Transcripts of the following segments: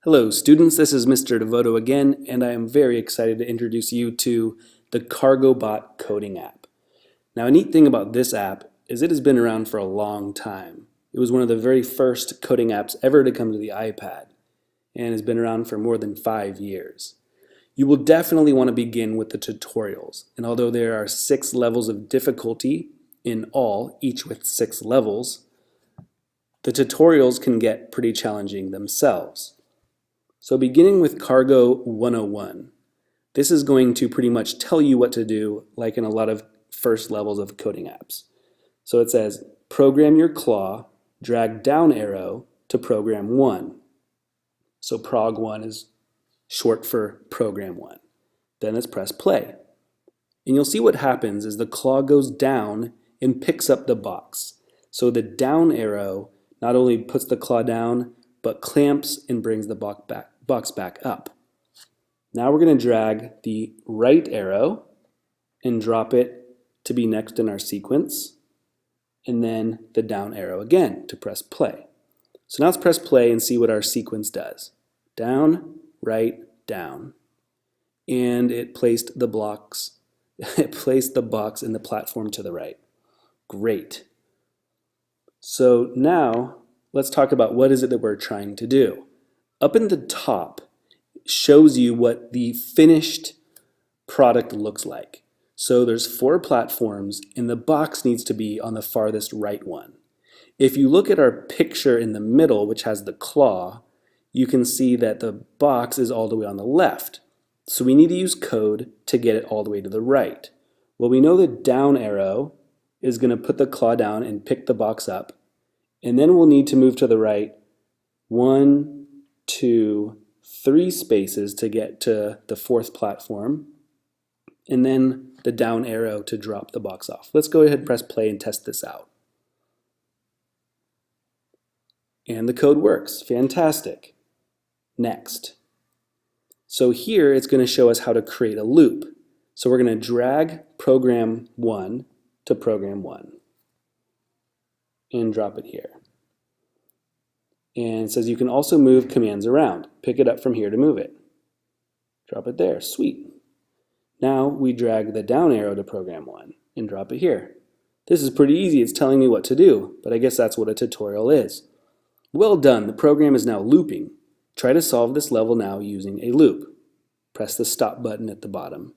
Hello students, this is Mr. Devoto again, and I am very excited to introduce you to the Cargobot coding app. Now, a neat thing about this app is it has been around for a long time. It was one of the very first coding apps ever to come to the iPad, and has been around for more than 5 years. You will definitely want to begin with the tutorials, and although there are 6 levels of difficulty in all, each with 6 levels, the tutorials can get pretty challenging themselves. So beginning with Cargo 101, this is going to pretty much tell you what to do like in a lot of first levels of coding apps. So it says, program your claw, drag down arrow to program 1. So prog 1 is short for program 1. Then let's press play. And you'll see what happens is the claw goes down and picks up the box. So the down arrow not only puts the claw down, but clamps and brings the box back up. Now we're going to drag the right arrow and drop it to be next in our sequence, and then the down arrow again to press play. So now let's press play and see what our sequence does. Down, right, down. And it placed the box in the platform to the right. Great. So now let's talk about what is it that we're trying to do. Up in the top shows you what the finished product looks like. So there's 4 platforms and the box needs to be on the farthest right one. If you look at our picture in the middle, which has the claw, you can see that the box is all the way on the left. So we need to use code to get it all the way to the right. Well, we know the down arrow is going to put the claw down and pick the box up. And then we'll need to move to the right 1, 2, 3 spaces to get to the 4th platform, and then the down arrow to drop the box off. Let's go ahead and press play and test this out. And the code works. Fantastic. Next. So here it's going to show us how to create a loop. So we're going to drag program 1 to program 1 and drop it here. And it says you can also move commands around. Pick it up from here to move it. Drop it there. Sweet. Now we drag the down arrow to program 1 and drop it here. This is pretty easy. It's telling me what to do, but I guess that's what a tutorial is. Well done. The program is now looping. Try to solve this level now using a loop. Press the stop button at the bottom.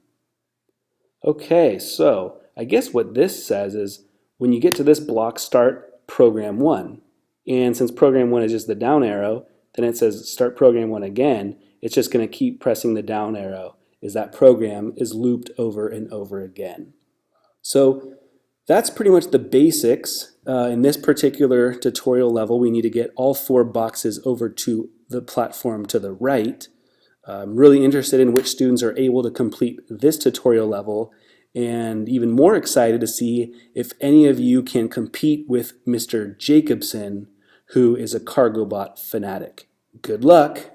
Okay, so I guess what this says is when you get to this block, start program 1. And since program 1 is just the down arrow, then it says start program 1 again. It's just going to keep pressing the down arrow as that program is looped over and over again. So that's pretty much the basics. In this particular tutorial level, we need to get all 4 boxes over to the platform to the right. I'm really interested in which students are able to complete this tutorial level, and even more excited to see if any of you can compete with Mr. Jacobson, who is a Cargobot fanatic. Good luck!